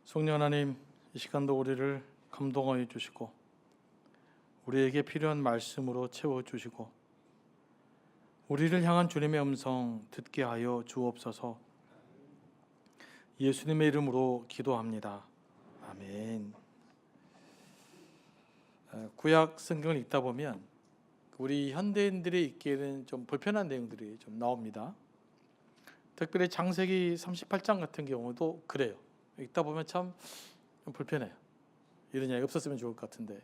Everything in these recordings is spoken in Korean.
성령 하나님, 이 시간도 우리를 감동하여 주시고 우리에게 필요한 말씀으로 채워주시고 우리를 향한 주님의 음성 듣게 하여 주옵소서. 예수님의 이름으로 기도합니다. 아멘. 구약 성경을 읽다 보면 우리 현대인들이 읽기에는 좀 불편한 내용들이 좀 나옵니다. 특별히 창세기 38장 같은 경우도 그래요. 읽다 보면 참 불편해요. 이런 이야기 없었으면 좋을 것 같은데.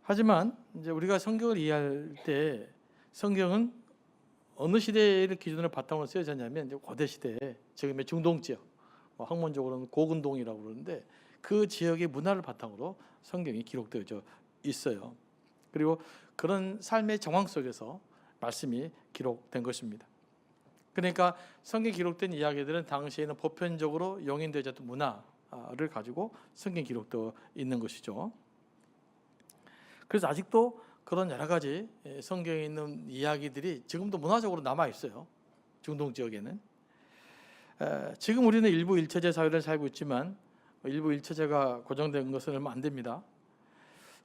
하지만 이제 우리가 성경을 이해할 때 성경은 어느 시대를 기준으로 바탕으로 쓰여졌냐면 이제 고대 시대에 지금의 중동 지역, 학문적으로는 고근동이라고 그러는데 그 지역의 문화를 바탕으로 성경이 기록되어져 있어요. 그리고 그런 삶의 정황 속에서 말씀이 기록된 것입니다. 그러니까 성경에 기록된 이야기들은 당시에는 보편적으로 용인되지 않던 문화를 가지고 성경에 기록되어 있는 것이죠. 그래서 아직도 그런 여러 가지 성경에 있는 이야기들이 지금도 문화적으로 남아 있어요. 중동 지역에는. 지금 우리는 일부 일처제 사회를 살고 있지만 일부 일처제가 고정된 것은 얼마 안 됩니다.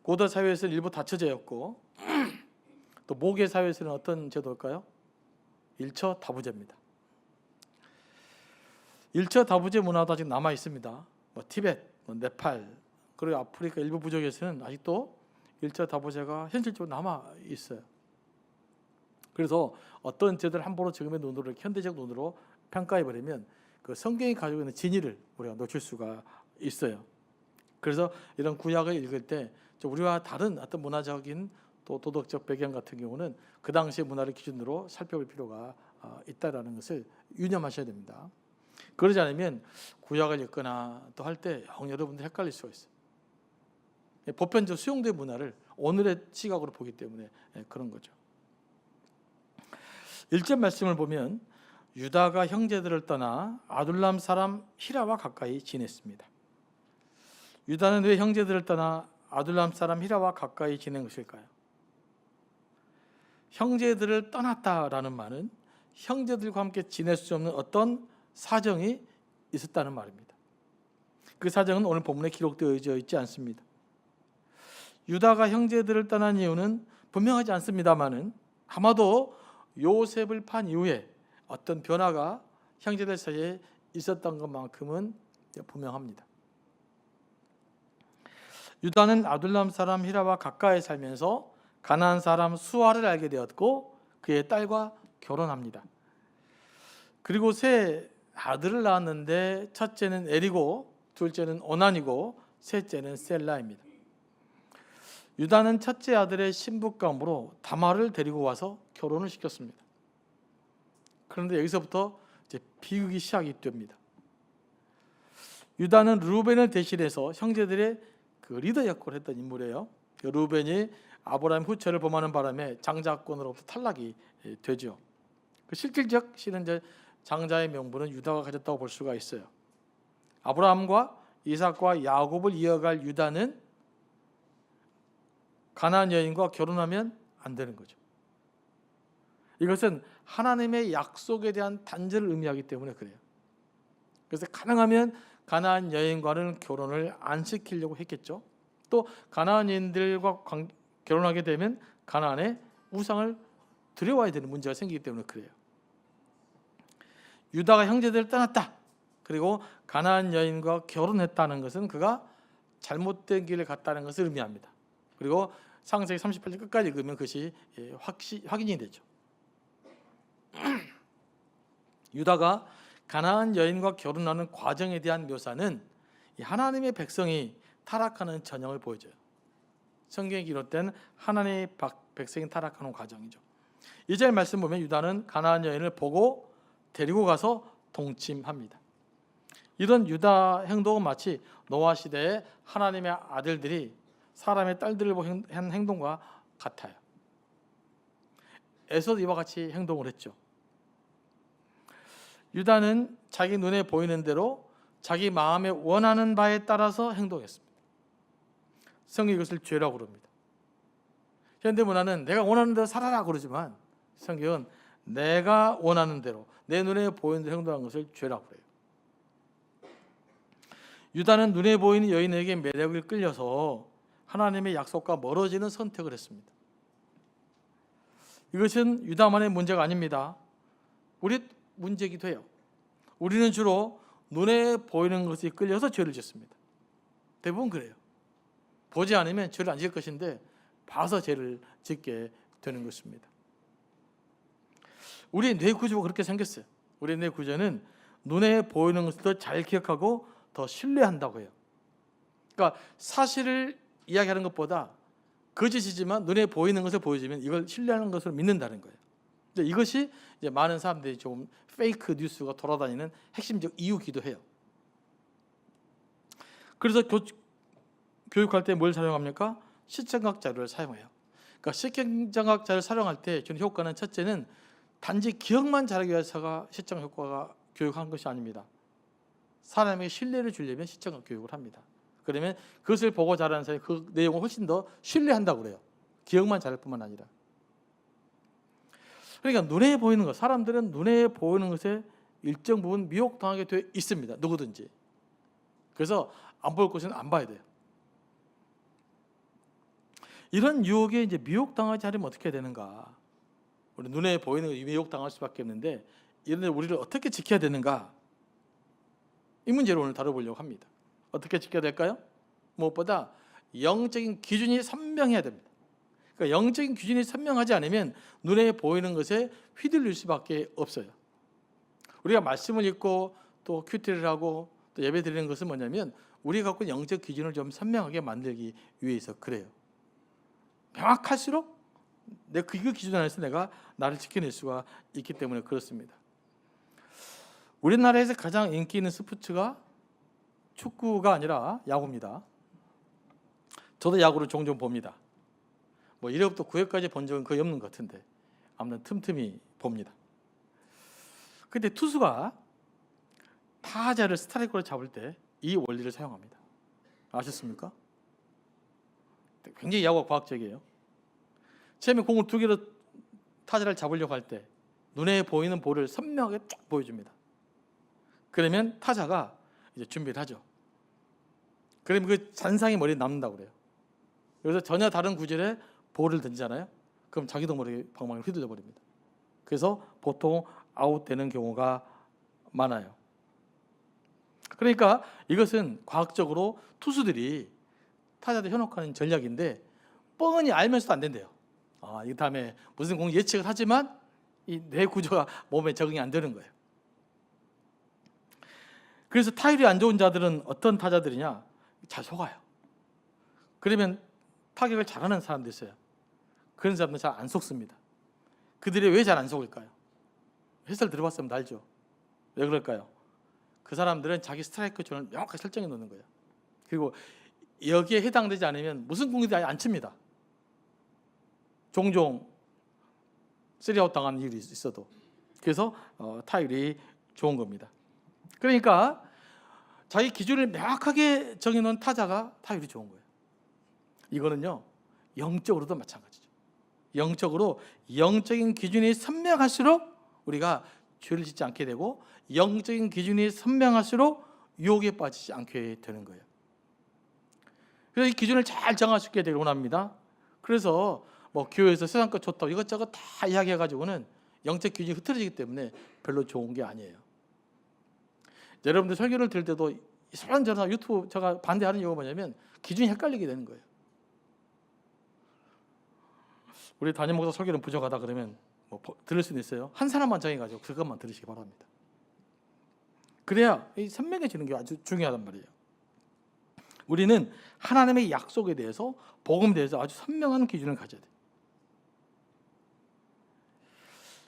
고대 사회에서는 일부 다처제였고 또 모계 사회에서는 어떤 제도일까요? 일처 다부제입니다. 일처 다부제 문화도 아직 남아 있습니다. 티베트, 네팔, 그리고 아프리카 일부 부족에서는 아직도 일처 다부제가 현실적으로 남아 있어요. 그래서 어떤 제도를 함부로 지금의 눈으로 현대적 눈으로 평가해 버리면 그 성경이 가지고 있는 진리를 우리가 놓칠 수가 있어요. 그래서 이런 구약을 읽을 때 우리와 다른 어떤 문화적인 또 도덕적 배경 같은 경우는 그 당시의 문화를 기준으로 살펴볼 필요가 있다라는 것을 유념하셔야 됩니다. 그러지 않으면 구약을 읽거나 또 할 때 여러분들 헷갈릴 수가 있어요. 보편적 수용된 문화를 오늘의 시각으로 보기 때문에 그런 거죠. 1절 말씀을 보면 유다가 형제들을 떠나 아둘람 사람 히라와 가까이 지냈습니다. 유다는 왜 형제들을 떠나 아둘람 사람 히라와 가까이 지낸 것일까요? 형제들을 떠났다라는 말은 형제들과 함께 지낼 수 없는 어떤 사정이 있었다는 말입니다. 그 사정은 오늘 본문에 기록되어 있지 않습니다. 유다가 형제들을 떠난 이유는 분명하지 않습니다만은 아마도 요셉을 판 이후에 어떤 변화가 형제들 사이에 있었던 것만큼은 분명합니다. 유다는 아둘람 사람 히라와 가까이 살면서 가나안 사람 수아를 알게 되었고 그의 딸과 결혼합니다. 그리고 세 아들을 낳았는데 첫째는 에리고 둘째는 오난이고 셋째는 셀라입니다. 유다는 첫째 아들의 신부감으로 다말을 데리고 와서 결혼을 시켰습니다. 그런데 여기서부터 이제 비극이 시작이 됩니다. 유다는 루벤을 대신해서 형제들의 그 리더 역할을 했던 인물이에요. 루벤이 아브라함 후처를 범하는 바람에 장자권으로부터 탈락이 되죠. 그 실질적 실은 장자의 명분은 유다가 가졌다고 볼 수가 있어요. 아브라함과 이삭과 야곱을 이어갈 유다는 가나안 여인과 결혼하면 안 되는 거죠. 이것은 하나님의 약속에 대한 단절을 의미하기 때문에 그래요. 그래서 가능하면 가나안 여인과는 결혼을 안 시키려고 했겠죠. 또 가나안 여인들과 결혼하게 되면 가나안의 우상을 들여와야 되는 문제가 생기기 때문에 그래요. 유다가 형제들을 떠났다. 그리고 가나안 여인과 결혼했다는 것은 그가 잘못된 길을 갔다는 것을 의미합니다. 그리고 창세기 38절 끝까지 읽으면 그것이 확인이 되죠. 유다가 가나안 여인과 결혼하는 과정에 대한 묘사는 하나님의 백성이 타락하는 전형을 보여줘요. 성경에 기록된 하나님의 백성이 타락하는 과정이죠. 2절 말씀 보면 유다는 가나안 여인을 보고 데리고 가서 동침합니다. 이런 유다 행동은 마치 노아 시대에 하나님의 아들들이 사람의 딸들을 보고 한 행동과 같아요. 에서도 이와 같이 행동을 했죠. 유다는 자기 눈에 보이는 대로 자기 마음에 원하는 바에 따라서 행동했습니다. 성경이 이것을 죄라고 그럽니다. 현대 문화는 내가 원하는 대로 살아라 그러지만 성경은 내가 원하는 대로 내 눈에 보이는 대로 행동하는 것을 죄라고 그래요. 유다는 눈에 보이는 여인에게 매력을 끌려서 하나님의 약속과 멀어지는 선택을 했습니다. 이것은 유다만의 문제가 아닙니다. 우리 문제이기도 해요. 우리는 주로 눈에 보이는 것이 끌려서 죄를 짓습니다. 대부분 그래요. 보지 않으면 죄를 안 지을 것인데 봐서 죄를 짓게 되는 것입니다. 우리 뇌 구조가 그렇게 생겼어요. 우리 뇌 구조는 눈에 보이는 것을 더 잘 기억하고 더 신뢰한다고 해요. 그러니까 사실을 이야기하는 것보다 거짓이지만 눈에 보이는 것을 보여주면 이걸 신뢰하는 것을 믿는다는 거예요. 이것이 이제 많은 사람들이 좀 페이크 뉴스가 돌아다니는 핵심적 이유기도 해요. 그래서 교육할 때 뭘 사용합니까? 시청각 자료를 사용해요. 그러니까 시청각 자료를 사용할 때 주는 효과는 첫째는 단지 기억만 잘하기 위해서가 시청 효과가 교육한 것이 아닙니다. 사람에게 신뢰를 주려면 시청각 교육을 합니다. 그러면 그것을 보고 자라는 사람이 그 내용을 훨씬 더 신뢰한다고 그래요. 기억만 잘할 뿐만 아니라. 그러니까 눈에 보이는 것, 사람들은 눈에 보이는 것에 일정 부분 미혹당하게 되어 있습니다. 누구든지. 그래서 안 볼 것은 안 봐야 돼요. 이런 유혹에 이제 미혹당하지 않으면 어떻게 되는가? 우리 눈에 보이는 것에 미혹당할 수밖에 없는데 이런 데 우리를 어떻게 지켜야 되는가? 이 문제를 오늘 다뤄보려고 합니다. 어떻게 지켜야 될까요? 무엇보다 영적인 기준이 선명해야 됩니다. 그러니까 영적인 기준이 선명하지 않으면 눈에 보이는 것에 휘둘릴 수밖에 없어요. 우리가 말씀을 읽고 또 큐티를 하고 또 예배 드리는 것은 뭐냐면 우리가 갖고 있는 영적 기준을 좀 선명하게 만들기 위해서 그래요. 명확할수록 그 기준 안에서 내가 나를 지켜낼 수가 있기 때문에 그렇습니다. 우리나라에서 가장 인기 있는 스포츠가 축구가 아니라 야구입니다. 저도 야구를 종종 봅니다. 뭐 1회부터 9회까지 본 적은 거의 없는 것 같은데 아무튼 틈틈이 봅니다. 근데 투수가 타자를 스트라이크로 잡을 때 이 원리를 사용합니다. 아셨습니까? 굉장히 야구가 과학적이에요. 처음에 공을 두 개로 타자를 잡으려고 할 때 눈에 보이는 볼을 선명하게 쫙 보여줍니다. 그러면 타자가 이제 준비를 하죠. 그러면 그 잔상이 머리에 남는다고 그래요. 그래서 전혀 다른 구질에 볼을 던지잖아요. 그럼 자기도 모르게 방망이를 휘둘러 버립니다. 그래서 보통 아웃되는 경우가 많아요. 그러니까 이것은 과학적으로 투수들이 타자들 현혹하는 전략인데 뻔히 알면서도 안 된대요. 이 다음에 무슨 공 예측을 하지만 이 뇌 구조가 몸에 적응이 안 되는 거예요. 그래서 타율이 안 좋은 자들은 어떤 타자들이냐? 잘 속아요. 그러면 타격을 잘하는 사람도 있어요. 그런 사람들은 잘 안 속습니다. 그들이 왜 잘 안 속을까요? 해설 들어봤으면 알죠. 왜 그럴까요? 그 사람들은 자기 스트라이크 존을 명확하게 설정해 놓는 거예요. 그리고 여기에 해당되지 않으면 무슨 공이든 아예 안 칩니다. 종종 3아웃 당하는 일이 있어도. 그래서 타율이 좋은 겁니다. 그러니까 자기 기준을 명확하게 정해놓은 타자가 타율이 좋은 거예요. 이거는요 영적으로도 마찬가지죠. 영적으로 영적인 기준이 선명할수록 우리가 죄를 짓지 않게 되고 영적인 기준이 선명할수록 유혹에 빠지지 않게 되는 거예요. 그래서 이 기준을 잘 정할 수 있게 되길 원합니다. 그래서 뭐 교회에서 세상껏 좋다고 이것저것 다 이야기해가지고는 영적 기준이 흐트러지기 때문에 별로 좋은 게 아니에요. 여러분들 설교를 들을 때도 이런저런 유튜브 제가 반대하는 이유가 뭐냐면 기준이 헷갈리게 되는 거예요. 우리 담임 목사 설교는 부족하다 그러면 뭐 들을 수는 있어요. 한 사람만 정해가지고 그것만 들으시기 바랍니다. 그래야 선명해지는 게 아주 중요하단 말이에요. 우리는 하나님의 약속에 대해서 복음에 대해서 아주 선명한 기준을 가져야 돼요.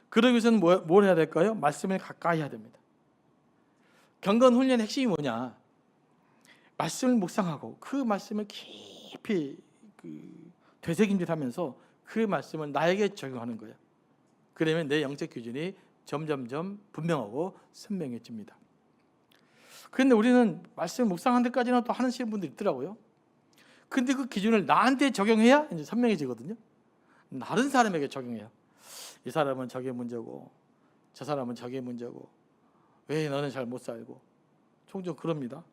그러기 위해서는 뭘 해야 될까요? 말씀을 가까이 해야 됩니다. 경건 훈련의 핵심이 뭐냐? 말씀을 묵상하고 그 말씀을 깊이 되새김질하면서 그 말씀을 나에게 적용하는 거예요. 그러면 내 영적 기준이 점점점 분명하고 선명해집니다. 그런데 우리는 말씀을 묵상하는 데까지는 또 하시는 분들이 있더라고요. 근데 그 기준을 나한테 적용해야 이제 선명해지거든요. 다른 사람에게 적용해요. 이 사람은 저게 문제고 저 사람은 저게 문제고 왜 너는 잘 못 살고 종종 그럽니다.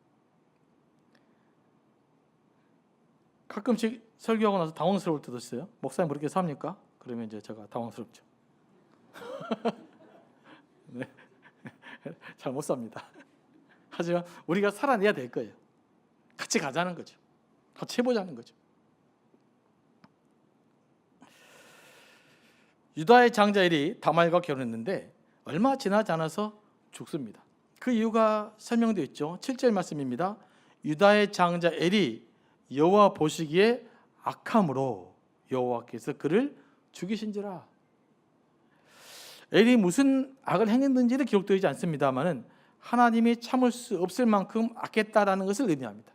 가끔씩 설교하고 나서 당황스러울 때도 있어요. 목사님 그렇게 삽니까? 그러면 이제 제가 당황스럽죠. 네. 잘 못 삽니다. 하지만 우리가 살아내야 될 거예요. 같이 가자는 거죠. 같이 해보자는 거죠. 유다의 장자 엘이 다말과 결혼했는데 얼마 지나지 않아서 죽습니다. 그 이유가 설명되어 있죠. 7절 말씀입니다. 유다의 장자 엘이 여호와 보시기에 악함으로 여호와께서 그를 죽이신지라. 엘이 무슨 악을 행했는지는 기록되지 않습니다만은 하나님이 참을 수 없을 만큼 악했다라는 것을 의미합니다.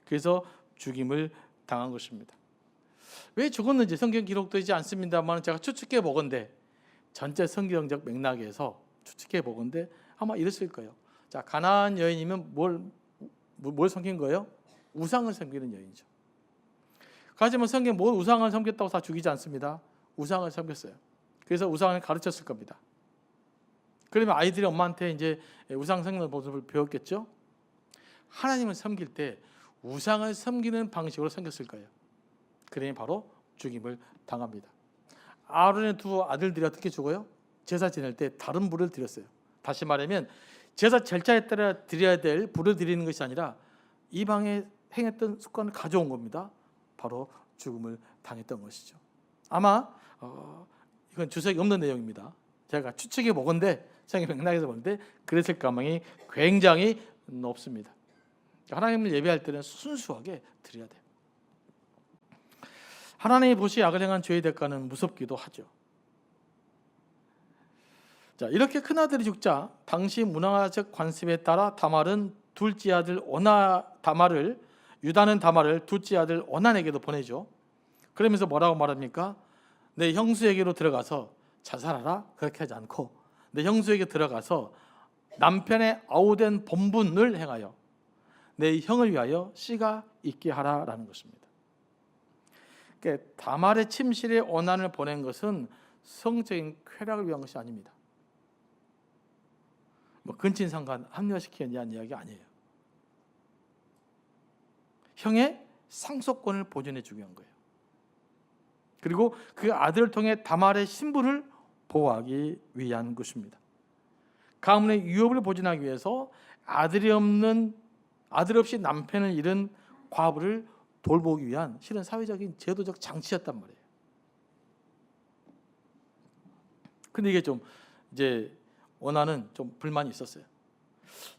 그래서 죽임을 당한 것입니다. 왜 죽었는지 성경 기록되지 않습니다만 제가 추측해 보건대 전체 성경적 맥락에서 추측해 보건대 아마 이랬을 거예요. 자, 가나안 여인이면 뭘 섬긴 거예요? 우상을 섬기는 여인이죠. 하지만 성경 뭘 우상을 섬겼다고 다 죽이지 않습니다. 우상을 섬겼어요. 그래서 우상을 가르쳤을 겁니다. 그러면 아이들이 엄마한테 이제 우상 섬기는 모습을 배웠겠죠. 하나님을 섬길 때 우상을 섬기는 방식으로 섬겼을 거예요. 그러니 바로 죽임을 당합니다. 아론의 두 아들들이 어떻게 죽어요? 제사 지낼 때 다른 불을 드렸어요. 다시 말하면 제사 절차에 따라 드려야 될 불을 드리는 것이 아니라 이방에 행했던 습관을 가져온 겁니다. 바로 죽음을 당했던 것이죠. 아마 이건 주석이 없는 내용입니다. 제가 추측해 보건데 성경 맥락에서 보는데 그랬을 가능성이 굉장히 높습니다. 하나님을 예배할 때는 순수하게 드려야 돼요. 하나님이 보시 악을 행한 죄의 대가는 무섭기도 하죠. 자, 이렇게 큰아들이 죽자 당시 문화적 관습에 따라 다말은 둘째 아들 유다는 다말을 둘째 아들 오난에게도 보내죠. 그러면서 뭐라고 말합니까? 내 형수에게로 들어가서 자살하라. 그렇게 하지 않고 내 형수에게 들어가서 남편의 아우된 본분을 행하여 내 형을 위하여 씨가 있게 하라라는 것입니다. 그러니까 다말의 침실에 오난을 보낸 것은 성적인 쾌락을 위한 것이 아닙니다. 근친상간 합리화시키기 위한 이야기 아니에요. 형의 상속권을 보존해 주기 위한 거예요. 그리고 그 아들을 통해 다말의 신분을 보호하기 위한 것입니다. 가문의 유업을 보존하기 위해서 아들 없이 남편을 잃은 과부를 돌보기 위한 실은 사회적인 제도적 장치였단 말이에요. 근데 이게 좀 이제 원하는 좀 불만이 있었어요.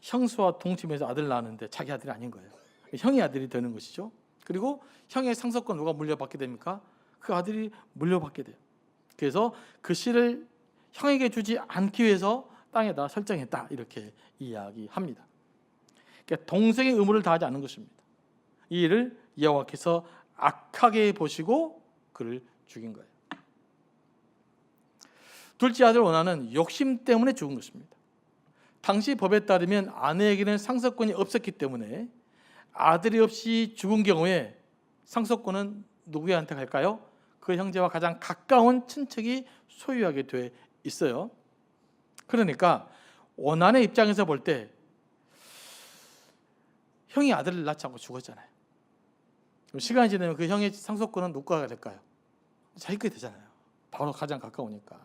형수와 동침해서 아들 낳았는데 자기 아들이 아닌 거예요. 형의 아들이 되는 것이죠. 그리고 형의 상속권 누가 물려받게 됩니까? 그 아들이 물려받게 돼요. 그래서 그 씨를 형에게 주지 않기 위해서 땅에다 설정했다 이렇게 이야기합니다. 그러니까 동생의 의무를 다하지 않는 것입니다. 이 일을 여호와께서 악하게 보시고 그를 죽인 거예요. 둘째 아들 오난은 욕심 때문에 죽은 것입니다. 당시 법에 따르면 아내에게는 상속권이 없었기 때문에 아들이 없이 죽은 경우에 상속권은 누구한테 갈까요? 그 형제와 가장 가까운 친척이 소유하게 돼 있어요. 그러니까 오난의 입장에서 볼 때 형이 아들을 낳지 않고 죽었잖아요. 그럼 시간이 지나면 그 형의 상속권은 누구가 될까요? 자기 게 되잖아요. 바로 가장 가까우니까.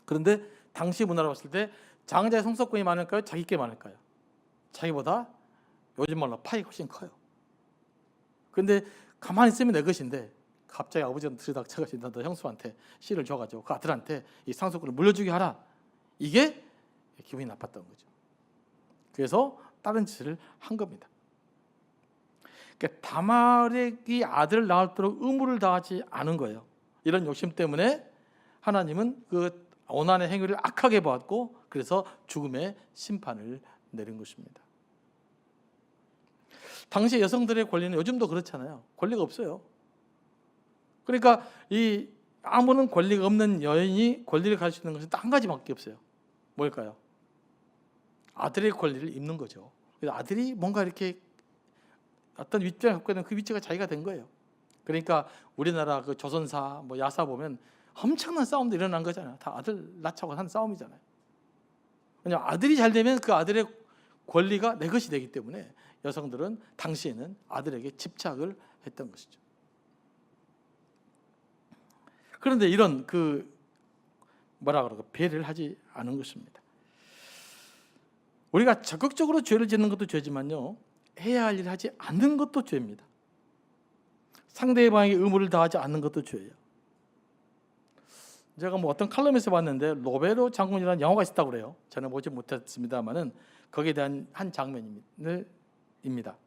그런데 당시 문화로 봤을 때 장자의 상속권이 많을까요? 자기 게 많을까요? 자기보다 요즘 말로 파이 훨씬 커요. 그런데 가만히 있으면 내 것인데 갑자기 아버지가 들이닥쳐가지고 너 형수한테 씨를 줘가지고 그 아들한테 이 상속권을 물려주게 하라. 이게 기분이 나빴던 거죠. 그래서 다른 짓을 한 겁니다. 그러니까 다말이 아들을 낳도록 의무를 다하지 않은 거예요. 이런 욕심 때문에 하나님은 그 오난의 행위를 악하게 보았고 그래서 죽음의 심판을 내린 것입니다. 당시 여성들의 권리는 요즘도 그렇잖아요. 권리가 없어요. 그러니까 이 아무런 권리가 없는 여인이 권리를 가질 수 있는 것은 딱 한 가지밖에 없어요. 뭘까요? 아들의 권리를 입는 거죠. 그래서 아들이 뭔가 이렇게 어떤 위치를 갖고 있는 그 위치가 자기가 된 거예요. 그러니까 우리나라 그 조선사 야사 보면 엄청난 싸움도 일어난 거잖아요. 다 아들 낳자고 한 싸움이잖아요. 그냥 아들이 잘 되면 그 아들의 권리가 내 것이 되기 때문에 여성들은 당시에는 아들에게 집착을 했던 것이죠. 그런데 이런 배려를 하지 않은 것입니다. 우리가 적극적으로 죄를 짓는 것도 죄지만요, 해야 할 일을 하지 않는 것도 죄입니다. 상대방에게 의무를 다하지 않는 것도 죄예요. 제가 어떤 칼럼에서 봤는데 로베로 장군이라는 영화가 있었다고 그래요. 저는 보지 못했습니다만은 거기에 대한 한 장면입니다.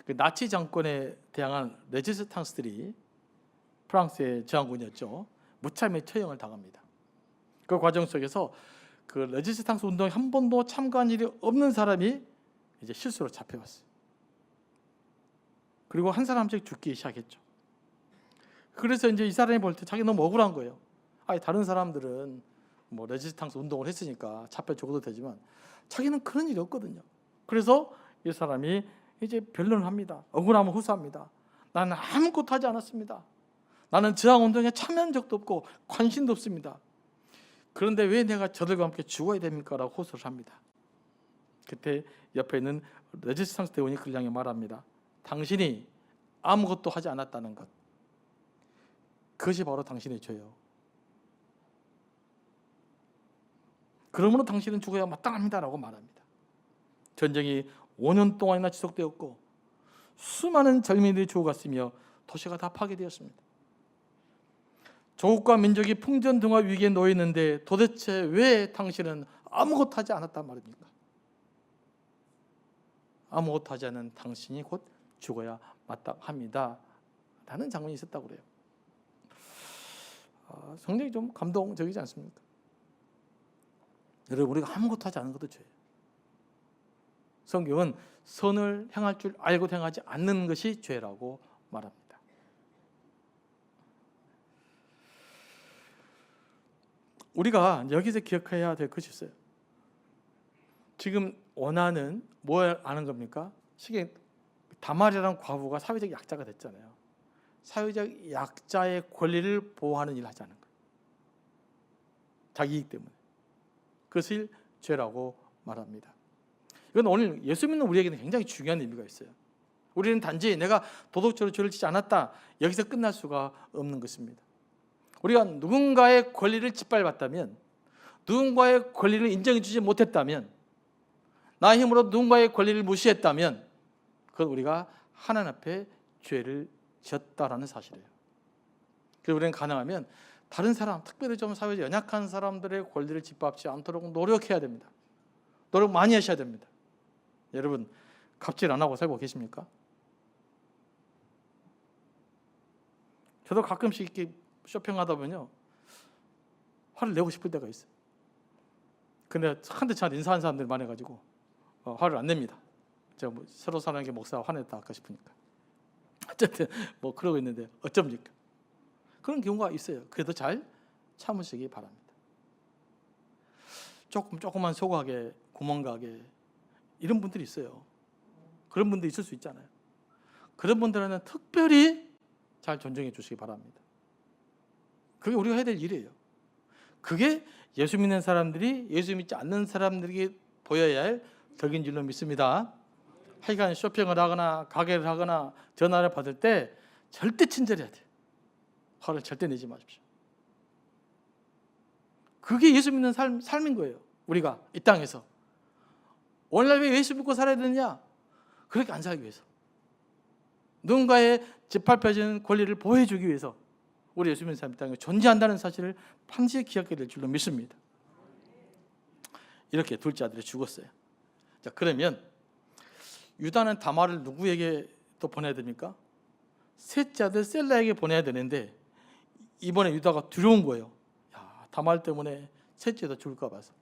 그 나치 정권에 대항한 레지스탕스들이, 프랑스의 저항군이었죠, 무참히 처형을 당합니다. 그 과정 속에서 그 레지스탕스 운동에 한 번도 참가한 일이 없는 사람이 이제 실수로 잡혀갔어요. 그리고 한 사람씩 죽기 시작했죠. 그래서 이제 이 사람이 볼 때 자기 너무 억울한 거예요. 아니, 다른 사람들은 레지스탕스 운동을 했으니까 잡혀 죽어도 되지만 자기는 그런 일이 없거든요. 그래서 이 사람이 이제 변론을 합니다. 억울함을 호소합니다. 나는 아무것도 하지 않았습니다. 나는 저항운동에 참여한 적도 없고 관심도 없습니다. 그런데 왜 내가 저들과 함께 죽어야 됩니까? 라고 호소를 합니다. 그때 옆에 있는 레지스탕스 대원이 그를 향해 말합니다. 당신이 아무것도 하지 않았다는 것, 그것이 바로 당신의 죄요. 그러므로 당신은 죽어야 마땅합니다라고 말합니다. 전쟁이 5년 동안이나 지속되었고 수많은 젊은이들이 죽어갔으며 도시가 다 파괴되었습니다. 조국과 민족이 풍전등화 위기에 놓여 있는데 도대체 왜 당신은 아무것도 하지 않았단 말입니까? 아무것도 하지 않은 당신이 곧 죽어야 마땅합니다 라는 장면이 있었다고 그래요. 상당히 좀 감동적이지 않습니까? 여러분, 우리가 아무것도 하지 않은 것도 죄예요. 성경은 선을 행할 줄 알고 행하지 않는 것이 죄라고 말합니다. 우리가 여기서 기억해야 될 것이 있어요. 지금 원하는 뭘 아는 겁니까? 다말이라는 과부가 사회적 약자가 됐잖아요. 사회적 약자의 권리를 보호하는 일을 하자는 거예요. 자기 이익 때문에. 그것을 죄라고 말합니다. 이건 오늘 예수 믿는 우리에게는 굉장히 중요한 의미가 있어요. 우리는 단지 내가 도덕적으로 죄를 짓지 않았다, 여기서 끝날 수가 없는 것입니다. 우리가 누군가의 권리를 짓밟았다면, 누군가의 권리를 인정해 주지 못했다면, 나의 힘으로 누군가의 권리를 무시했다면 그건 우리가 하나님 앞에 죄를 지었다라는 사실이에요. 그래서 우리는 가능하면 다른 사람, 특별히 좀 사회적 연약한 사람들의 권리를 짓밟지 않도록 노력해야 됩니다. 노력 많이 하셔야 됩니다. 여러분, 갑질 안 하고 살고 계십니까? 저도 가끔씩 이렇게 쇼핑하다 보면요, 화를 내고 싶을 때가 있어요. 근데 한때 저한테 인사하는 사람들이 많아가지고 화를 안 냅니다. 제가 서로 사는 게 목사가 화냈다 할까 싶으니까. 어쨌든 그러고 있는데 어쩝니까? 그런 경우가 있어요. 그래도 잘 참으시기 바랍니다. 조금만 소고하게, 구멍가게 이런 분들이 있어요. 그런 분들이 있을 수 있잖아요. 그런 분들은 특별히 잘 존중해 주시기 바랍니다. 그게 우리가 해야 될 일이에요. 그게 예수 믿는 사람들이 예수 믿지 않는 사람들에게 보여야 할 덕인 줄로 믿습니다. 하여간 쇼핑을 하거나 가게를 하거나 전화를 받을 때 절대 친절해야 돼요. 화를 절대 내지 마십시오. 그게 예수 믿는 삶인 거예요. 우리가 이 땅에서 오늘날 왜 예수 믿고 살아야 되느냐? 그렇게 안 살기 위해서, 누군가의 짓밟혀진 권리를 보호해주기 위해서 우리 예수 믿는 사람 이 땅에 존재한다는 사실을 반드시 기억해야 될 줄로 믿습니다. 이렇게 둘째 아들이 죽었어요. 자, 그러면 유다는 다말을 누구에게 또 보내야 됩니까? 셋째 아들 셀라에게 보내야 되는데 이번에 유다가 두려운 거예요. 다말 때문에 셋째도 죽을까 봐서.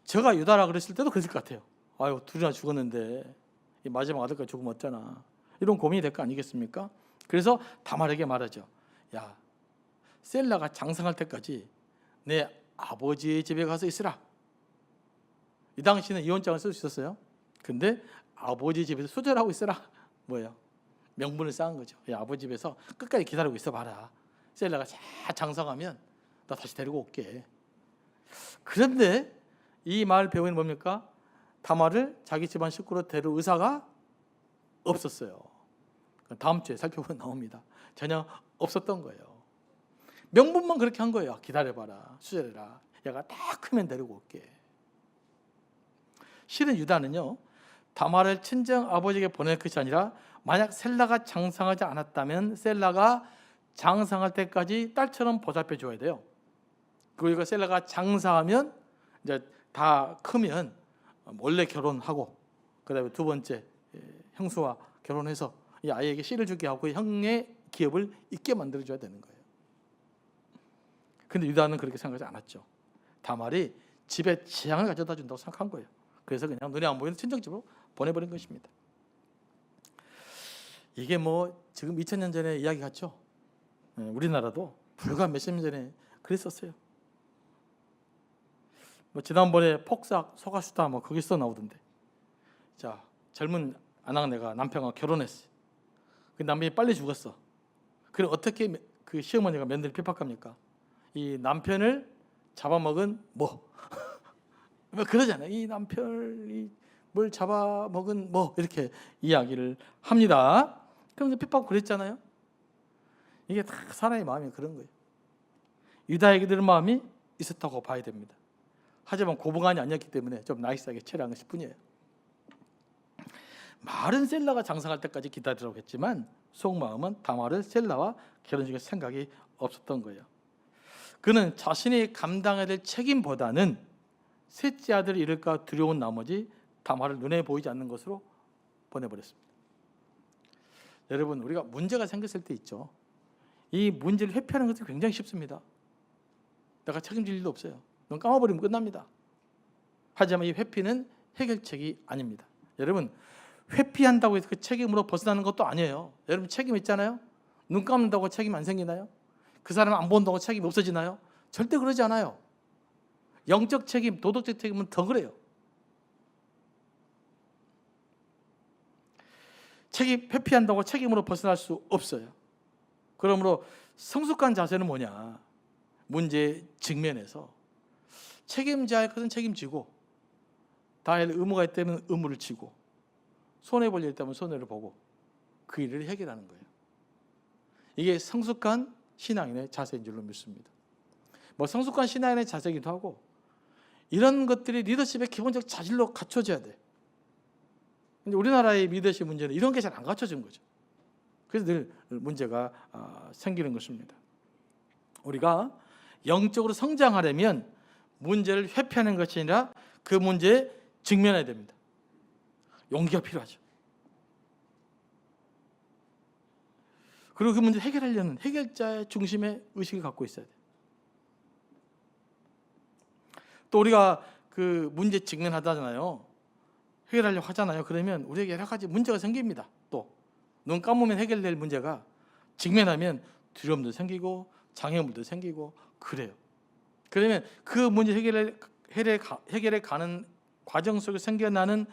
제가 유다라 그랬을 때도 그랬을 것 같아요. 아유, 둘이나 죽었는데 이 마지막 아들까지 죽으면 어쩌나, 이런 고민이 될 거 아니겠습니까? 그래서 다말에게 말하죠. 야, 셀라가 장성할 때까지 내 아버지의 집에 가서 있으라. 이 당시에는 이혼장을 쓸 수 있었어요. 근데 아버지 집에서 수절하고 있으라. 뭐예요? 명분을 쌓은 거죠. 아버지 집에서 끝까지 기다리고 있어 봐라. 셀라가 잘 장성하면 나 다시 데리고 올게. 그런데 이 말 배우는 뭡니까? 다말을 자기 집안 식구로 데려올 의사가 없었어요. 다음 주에 살펴보면 나옵니다. 전혀 없었던 거예요. 명분만 그렇게 한 거예요. 기다려봐라, 수절해라. 얘가 다 크면 데리고 올게. 실은 유다는요, 다말을 친정 아버지에게 보낼 것이 아니라 만약 셀라가 장상하지 않았다면 셀라가 장상할 때까지 딸처럼 보살펴 줘야 돼요. 그리고 셀라가 장사하면 이제 다 크면 몰래 결혼하고, 그다음에 두 번째 형수와 결혼해서 이 아이에게 씨를 주게 하고 형의 기업을 있게 만들어 줘야 되는 거예요. 근데 유다는 그렇게 생각하지 않았죠. 다말이 집에 재앙을 가져다 준다고 생각한 거예요. 그래서 그냥 눈에 안 보이는 친정집으로 보내버린 것입니다. 이게 뭐 지금 2000년 전에 이야기 같죠? 우리나라도 불과 몇십 년 전에 그랬었어요. 뭐 지난번에 폭삭 소가수다 뭐 거기서 나오던데. 자, 젊은 아낙네가 남편과 결혼했어요. 그 남편이 빨리 죽었어. 그럼 어떻게 그 시어머니가 며느리를 핍박합니까? 이 남편을 잡아먹은 뭐 그러잖아요. 이 남편이 뭘 잡아먹은 뭐 이렇게 이야기를 합니다. 그럼 핍박 그랬잖아요. 이게 다 사람의 마음이 그런 거예요. 유다에게 그런 마음이 있었다고 봐야 됩니다. 하지만 고분간이 아니었기 때문에 좀 나이스하게 처리한 것일 뿐이에요. 말은 셀라가 장상할 때까지 기다리라고 했지만 속마음은 다말을 셀라와 결혼시킬 생각이 없었던 거예요. 그는 자신이 감당해야 될 책임보다는 셋째 아들을 잃을까 두려운 나머지 다말을 눈에 보이지 않는 것으로 보내버렸습니다. 여러분, 우리가 문제가 생겼을 때 있죠. 이 문제를 회피하는 것은 굉장히 쉽습니다. 내가 책임질 일도 없어요. 눈 감아버리면 끝납니다. 하지만 이 회피는 해결책이 아닙니다. 여러분, 회피한다고 해서 그 책임으로 벗어나는 것도 아니에요. 여러분 책임 있잖아요. 눈 감는다고 책임 안 생기나요? 그 사람 안 본다고 책임 없어지나요? 절대 그러지 않아요. 영적 책임, 도덕적 책임은 더 그래요. 책임 회피한다고 책임으로 벗어날 수 없어요. 그러므로 성숙한 자세는 뭐냐? 문제 직면에서 책임져야 할 것은 책임지고, 다할 의무가 있다면 의무를 지고, 손해볼 일 있다면 손해를 보고 그 일을 해결하는 거예요. 이게 성숙한 신앙인의 자세인 줄로 믿습니다. 뭐 성숙한 신앙인의 자세이기도 하고, 이런 것들이 리더십의 기본적 자질로 갖춰져야 돼. 근데 우리나라의 리더십 문제는 이런 게 잘 안 갖춰진 거죠. 그래서 늘 문제가 생기는 것입니다. 우리가 영적으로 성장하려면 문제를 회피하는 것이 아니라 그 문제에 직면해야 됩니다. 용기가 필요하죠. 그리고 그 문제를 해결하려는 해결자의 중심의 의식을 갖고 있어야 돼요. 또 우리가 그 문제 직면하잖아요. 해결하려고 하잖아요. 그러면 우리에게 여러 가지 문제가 생깁니다. 또 눈 감으면 해결될 문제가 직면하면 두려움도 생기고 장애물도 생기고 그래요. 그러면 그 문제 해결에 가는 과정 속에 생겨나는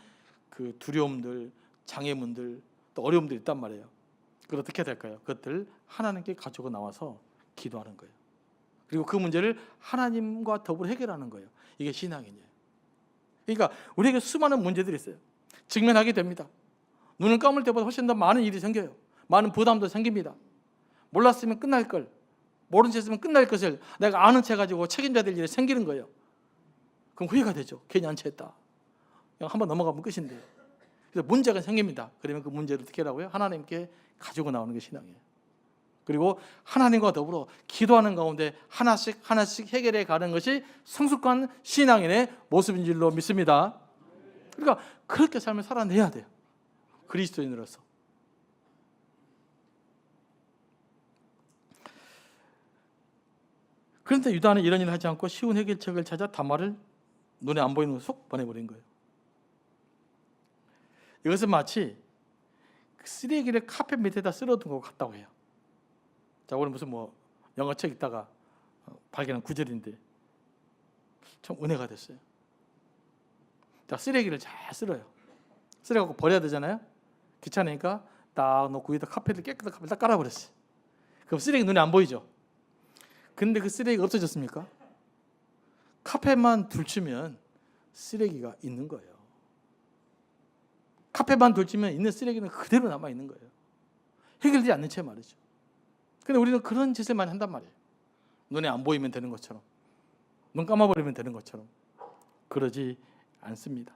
그 두려움들, 장애물들, 또 어려움들이 있단 말이에요. 그걸 어떻게 해야 될까요? 그것들 하나님께 가지고 나와서 기도하는 거예요. 그리고 그 문제를 하나님과 더불어 해결하는 거예요. 이게 신앙이에요. 그러니까 우리에게 수많은 문제들이 있어요. 직면하게 됩니다. 눈을 감을 때보다 훨씬 더 많은 일이 생겨요. 많은 부담도 생깁니다. 몰랐으면 끝날 걸, 모른 채 했으면 끝날 것을 내가 아는 채 가지고 책임져야 될 일이 생기는 거예요. 그럼 후회가 되죠. 괜히 안 채했다. 그냥 한번 넘어가면 끝인데. 그래서 문제가 생깁니다. 그러면 그 문제를 어떻게 하라고요? 하나님께 가지고 나오는 게 신앙이에요. 그리고 하나님과 더불어 기도하는 가운데 하나씩 하나씩 해결해 가는 것이 성숙한 신앙인의 모습인 줄로 믿습니다. 그러니까 그렇게 삶을 살아내야 돼요. 그리스도인으로서. 그런데 유다는 이런 일을 하지 않고 쉬운 해결책을 찾아 다말을 눈에 안 보이는 곳으로 속 보내버린 거예요. 이것은 마치 쓰레기를 카펫 밑에다 쓸어둔 것 같다고 해요. 자, 오늘 무슨 뭐 영어책 읽다가 발견한 구절인데 참 은혜가 됐어요. 자, 쓰레기를 잘 쓸어요. 쓸어갖고 버려야 되잖아요. 귀찮으니까 딱 놓고 위에다 깨끗한 카펫을 딱 깔아버렸어요. 그럼 쓰레기 눈에 안 보이죠. 근데 그 쓰레기가 없어졌습니까? 카펫만 둘치면 쓰레기가 있는 거예요. 카페만 돌치면 있는 쓰레기는 그대로 남아 있는 거예요. 해결되지 않는 채 말이죠. 근데 우리는 그런 짓을 많이 한단 말이에요. 눈에 안 보이면 되는 것처럼, 눈 감아버리면 되는 것처럼. 그러지 않습니다.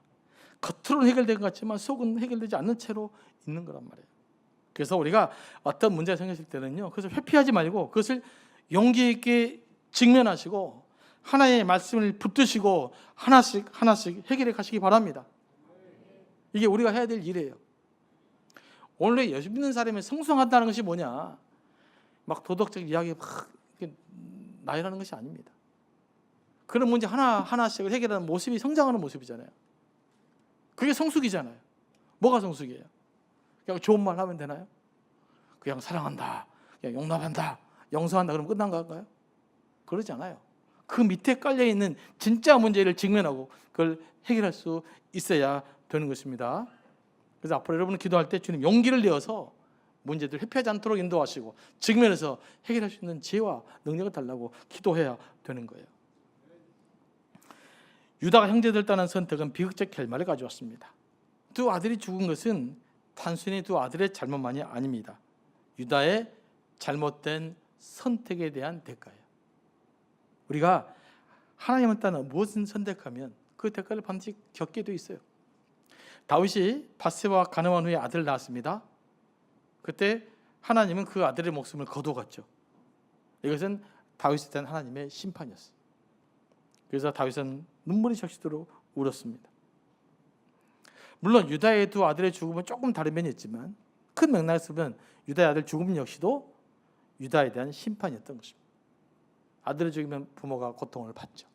겉으로는 해결된 것 같지만 속은 해결되지 않는 채로 있는 거란 말이에요. 그래서 우리가 어떤 문제가 생겼을 때는요, 그것을 회피하지 말고 그것을 용기 있게 직면하시고 하나의 말씀을 붙드시고 하나씩 해결해 가시기 바랍니다. 이게 우리가 해야 될 일이에요. 원래 예수 믿는 사람이 성숙하다는 것이 뭐냐, 막 도덕적 이야기 막 나열하는 것이 아닙니다. 그런 문제 하나씩 해결하는 모습이 성장하는 모습이잖아요. 그게 성숙이잖아요. 뭐가 성숙이에요? 그냥 좋은 말 하면 되나요? 그냥 사랑한다, 그냥 용납한다, 용서한다 그러면 끝난 건가요? 그러지 않아요. 그 밑에 깔려있는 진짜 문제를 직면하고 그걸 해결할 수 있어야 되는 것입니다. 그래서 앞으로 여러분은 기도할 때 주님 용기를 내어서 문제들 회피하지 않도록 인도하시고 직면해서 해결할 수 있는 지혜와 능력을 달라고 기도해야 되는 거예요. 유다가 형제들 따는 선택은 비극적 결말을 가져왔습니다. 두 아들이 죽은 것은 단순히 두 아들의 잘못만이 아닙니다. 유다의 잘못된 선택에 대한 대가예요. 우리가 하나님을 따라 무엇을 선택하면 그 대가를 반드시 겪게 돼 있어요. 다윗이 바세바와 간음한 후에 아들을 낳았습니다. 그때 하나님은 그 아들의 목숨을 거두었죠. 이것은 다윗에 대한 하나님의 심판이었어요. 그래서 다윗은 눈물이 적시도록 울었습니다. 물론 유다의 두 아들의 죽음은 조금 다른 면이 있지만 큰 맥락에서 보면 유다의 아들 죽음 역시도 유다에 대한 심판이었던 것입니다. 아들을 죽이면 부모가 고통을 받죠.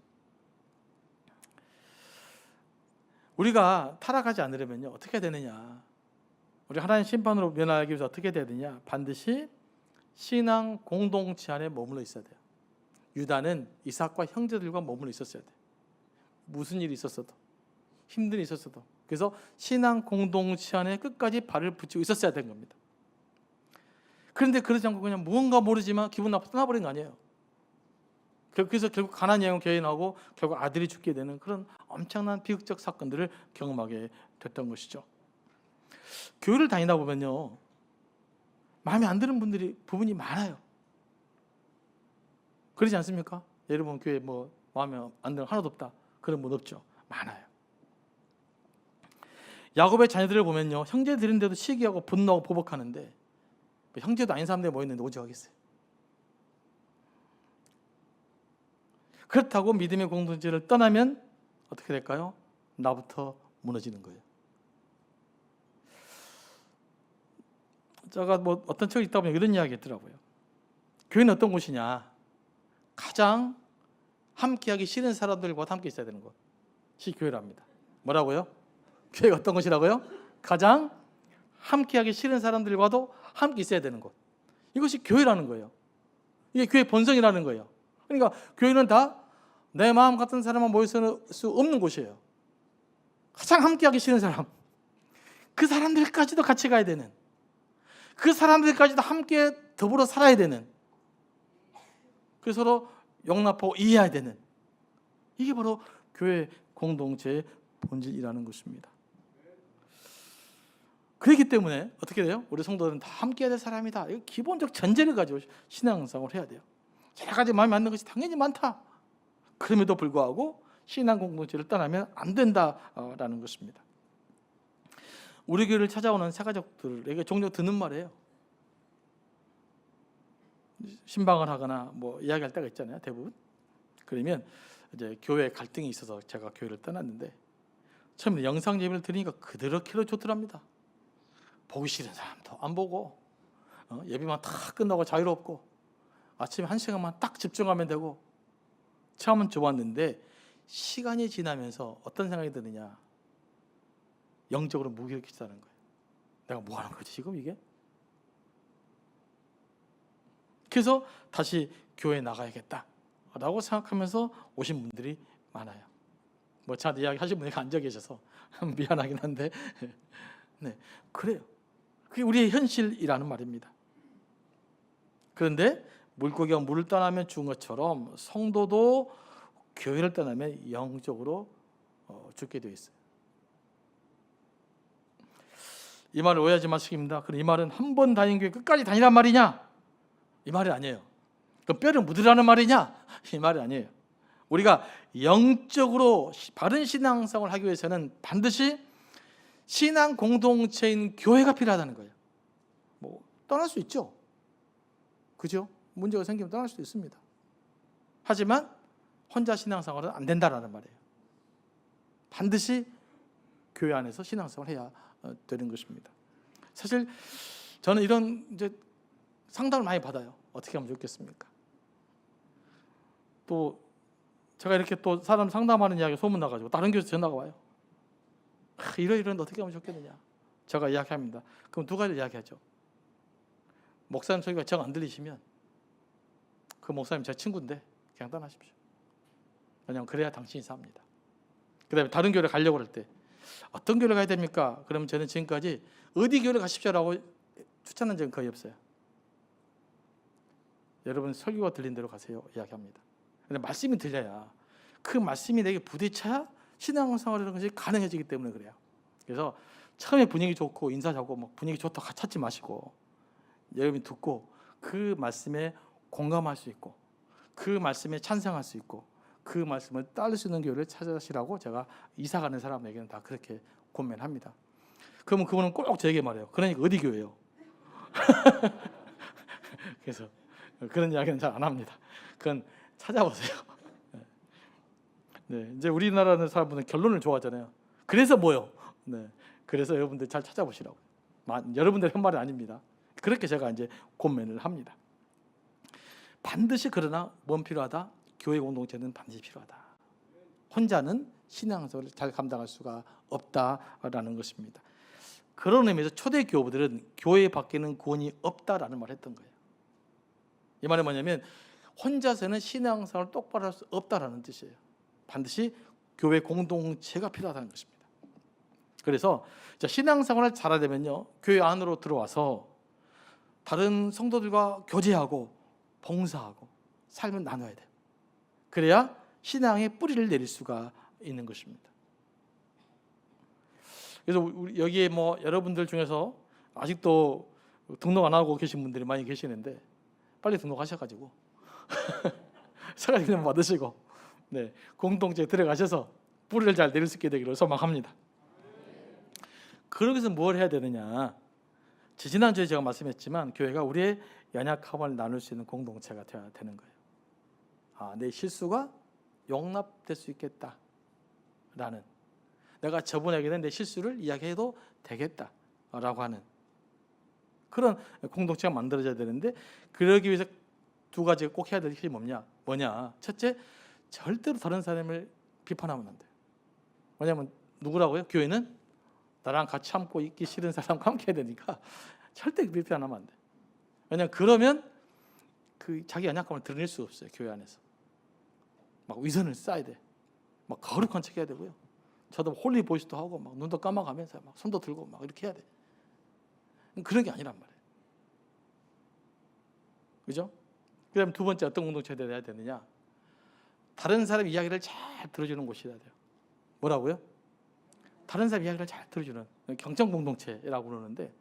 우리가 타락하지 않으려면요, 어떻게 해야 되느냐, 우리 하나님 심판으로 면하기 위해서 어떻게 해야 되느냐, 반드시 신앙 공동체 안에 머물러 있어야 돼요. 유다는 이삭과 형제들과 머물러 있었어야 돼요. 무슨 일이 있었어도, 힘든 일이 있었어도. 그래서 신앙 공동체 안에 끝까지 발을 붙이고 있었어야 된 겁니다. 그런데 그러지 않고 그냥 무언가 모르지만 기분 나빠서 떠나버린 거 아니에요. 그래서 결국 가나안 여행을 개인하고 결국 아들이 죽게 되는 그런 엄청난 비극적 사건들을 경험하게 됐던 것이죠. 교회를 다니다 보면요, 마음에 안 드는 부분이 많아요. 그러지 않습니까? 여러분 교회 뭐 마음에 안 드는 하나도 없다, 그런 분 없죠? 많아요. 야곱의 자녀들을 보면요, 형제들인데도 시기하고 분노하고 보복하는데 형제도 아닌 사람들이 모였는데 오죽하겠어요. 그렇다고 믿음의 공동체를 떠나면 어떻게 될까요? 나부터 무너지는 거예요. 제가 뭐 어떤 책이 있다 보면 이런 이야기 했더라고요. 교회는 어떤 곳이냐, 가장 함께하기 싫은 사람들과 함께 있어야 되는 곳이 교회랍니다. 뭐라고요? 교회가 어떤 곳이라고요? 가장 함께하기 싫은 사람들과도 함께 있어야 되는 곳. 이것이 교회라는 거예요. 이게 교회의 본성이라는 거예요. 그러니까 교회는 다 내 마음 같은 사람만 모일 수 없는 곳이에요. 가장 함께하기 싫은 사람, 그 사람들까지도 같이 가야 되는, 그 사람들까지도 함께 더불어 살아야 되는, 그 서로 용납하고 이해해야 되는, 이게 바로 교회 공동체의 본질이라는 것입니다. 그렇기 때문에 어떻게 돼요? 우리 성도들은 다 함께해야 될 사람이다, 이거 기본적 전제를 가지고 신앙생활을 해야 돼요. 여러 가지 마음에 맞는 것이 당연히 많다. 그럼에도 불구하고 신앙 공동체를 떠나면 안 된다라는 것입니다. 우리 교회를 찾아오는 새가족들에게 종종 듣는 말이에요. 신방을 하거나 뭐 이야기할 때가 있잖아요, 대부분. 그러면 이제 교회 갈등이 있어서 제가 교회를 떠났는데 처음에 영상 예배를 드리니까 그렇게 좋더랍니다. 보기 싫은 사람도 안 보고, 예배만 다 끝나고 자유롭고 아침에 1시간만 딱 집중하면 되고, 처음은 좋았는데 시간이 지나면서 어떤 생각이 드느냐, 영적으로 무기력해지다는 거예요. 내가 뭐 하는 거지 지금 이게? 그래서 다시 교회에 나가야겠다라고 생각하면서 오신 분들이 많아요. 뭐 저한테 이야기 하신 분이 앉아 계셔서 미안하긴 한데 네, 그래요. 그게 우리의 현실이라는 말입니다. 그런데 물고기가 물을 떠나면 죽은 것처럼 성도도 교회를 떠나면 영적으로 죽게 되어 있어요. 이 말을 오해하지 마시기입니다. 그럼 이 말은 한 번 다닌 교회 끝까지 다니란 말이냐? 이 말이 아니에요. 그럼 뼈를 묻으라는 말이냐? 이 말이 아니에요. 우리가 영적으로 바른 신앙생활을 하기 위해서는 반드시 신앙 공동체인 교회가 필요하다는 거예요. 뭐 떠날 수 있죠. 그죠? 문제가 생기면 떠날 수도 있습니다. 하지만 혼자 신앙생활은 안 된다라는 말이에요. 반드시 교회 안에서 신앙생활을 해야 되는 것입니다. 사실 저는 이런 이제 상담을 많이 받아요. 어떻게 하면 좋겠습니까? 또 제가 이렇게 또 사람 상담하는 이야기 소문 나가지고 다른 교회에서 전화가 와요. 이러이러한데 어떻게 하면 좋겠느냐? 제가 이야기합니다. 그럼 두 가지를 이야기하죠. 목사님 소리가 정 안 들리시면 그 목사님 제 친구인데 그냥 떠나십시오. 왜냐하면 그래야 당신이 삽니다. 그 다음에 다른 교회를 가려고 할 때 어떤 교회를 가야 됩니까? 그러면 저는 지금까지 어디 교회를 가십시오라고 추천한 적은 거의 없어요. 여러분 설교가 들린 대로 가세요 이야기합니다. 근데 말씀이 들려야 그 말씀이 내게 부딪혀야 신앙생활이라는 것이 가능해지기 때문에 그래요. 그래서 처음에 분위기 좋고 인사 잘하고 막 분위기 좋다고 찾지 마시고 여러분이 듣고 그 말씀에 공감할 수 있고 그 말씀에 찬성할 수 있고 그 말씀을 따를 수 있는 교회를 찾으시라고 제가 이사 가는 사람에게는 다 그렇게 권면합니다. 그러면 그분은 꼭 저에게 말해요. 그러니까 어디 교회요? 그래서 그런 이야기는 잘 안 합니다. 그건 찾아보세요. 네, 이제 우리나라는 사람들은 결론을 좋아하잖아요. 그래서 뭐요? 네, 그래서 여러분들 잘 찾아보시라고. 여러분들 한 말이 아닙니다. 그렇게 제가 이제 권면을 합니다. 반드시 그러나 뭔 필요하다? 교회 공동체는 반드시 필요하다. 혼자는 신앙생활을 잘 감당할 수가 없다라는 것입니다. 그런 의미에서 초대 교우들은 교회에 밖에는 구원이 없다라는 말을 했던 거예요. 이 말은 뭐냐면 혼자서는 신앙생활을 똑바로 할 수 없다라는 뜻이에요. 반드시 교회 공동체가 필요하다는 것입니다. 그래서 신앙생활을 잘하려면요, 교회 안으로 들어와서 다른 성도들과 교제하고 봉사하고 삶을 나눠야 돼요. 그래야 신앙의 뿌리를 내릴 수가 있는 것입니다. 그래서 여기에 뭐 여러분들 중에서 아직도 등록 안 하고 계신 분들이 많이 계시는데 빨리 등록하셔가지고 사과님 받으시고 네, 공동체에 들어가셔서 뿌리를 잘 내릴 수 있게 되기를 소망합니다. 그러기 위해서 뭘 해야 되느냐? 지난주에 제가 말씀했지만 교회가 우리의 연약함을 나눌 수 있는 공동체가 되어야 되는 거예요. 내 실수가 용납될 수 있겠다라는, 내가 저분에게는 내 실수를 이야기해도 되겠다라고 하는 그런 공동체가 만들어져야 되는데, 그러기 위해서 두 가지가 꼭 해야 될 것이 뭐냐? 첫째, 절대로 다른 사람을 비판하면 안 돼요. 왜냐하면 누구라고요? 교회는 나랑 같이 참고 있기 싫은 사람과 함께 해야 되니까 절대 비판하면 안 돼. 왜냐하면 그러면 그 자기 연약함을 드러낼 수 없어요. 교회 안에서 막 위선을 쌓아야 돼. 막 거룩한 척 해야 되고요. 저도 홀리 보이스도 하고 막 눈도 감아가면서 막 손도 들고 막 이렇게 해야 돼. 그런 게 아니란 말이에요. 그죠? 그다음 두 번째, 어떤 공동체가 돼야 되느냐? 다른 사람 이야기를 잘 들어주는 곳이어야 돼요. 뭐라고요? 다른 사람 이야기를 잘 들어주는 경청 공동체라고 그러는데,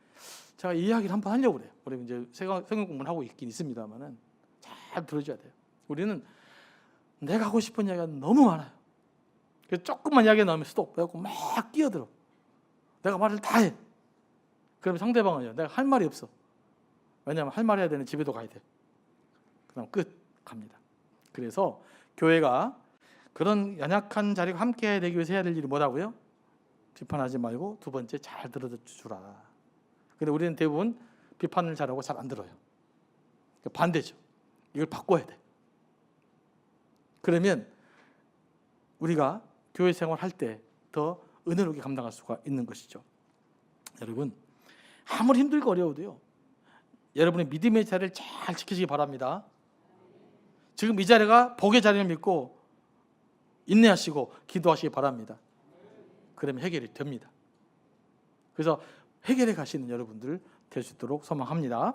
제가 이 이야기를 한번 하려고 그래요. 우리 이제 성경 공부를 하고 있긴 있습니다만은 잘 들어줘야 돼요. 우리는 내가 하고 싶은 이야기가 너무 많아요. 그래서 조금만 이야기 나오면 스톱 해갖고 막 끼어들어. 내가 말을 다 해. 그러면 상대방은요, 내가 할 말이 없어. 왜냐하면 할 말 해야 되는 집에도 가야 돼. 그다음 끝 갑니다. 그래서 교회가 그런 연약한 자리가 함께 해야 되기 위해서 해야 될 일이 뭐라고요? 비판하지 말고 두 번째, 잘 들어주라. 근데 우리는 대부분 비판을 잘하고 잘 안 들어요. 반대죠. 이걸 바꿔야 돼. 그러면 우리가 교회 생활할 때 더 은혜롭게 감당할 수가 있는 것이죠. 여러분, 아무리 힘들고 어려워도요, 여러분의 믿음의 자리를 잘 지키시기 바랍니다. 지금 이 자리가 복의 자리를 믿고 인내하시고 기도하시기 바랍니다. 그러면 해결이 됩니다. 그래서 해결해 가시는 여러분들 될 수 있도록 소망합니다.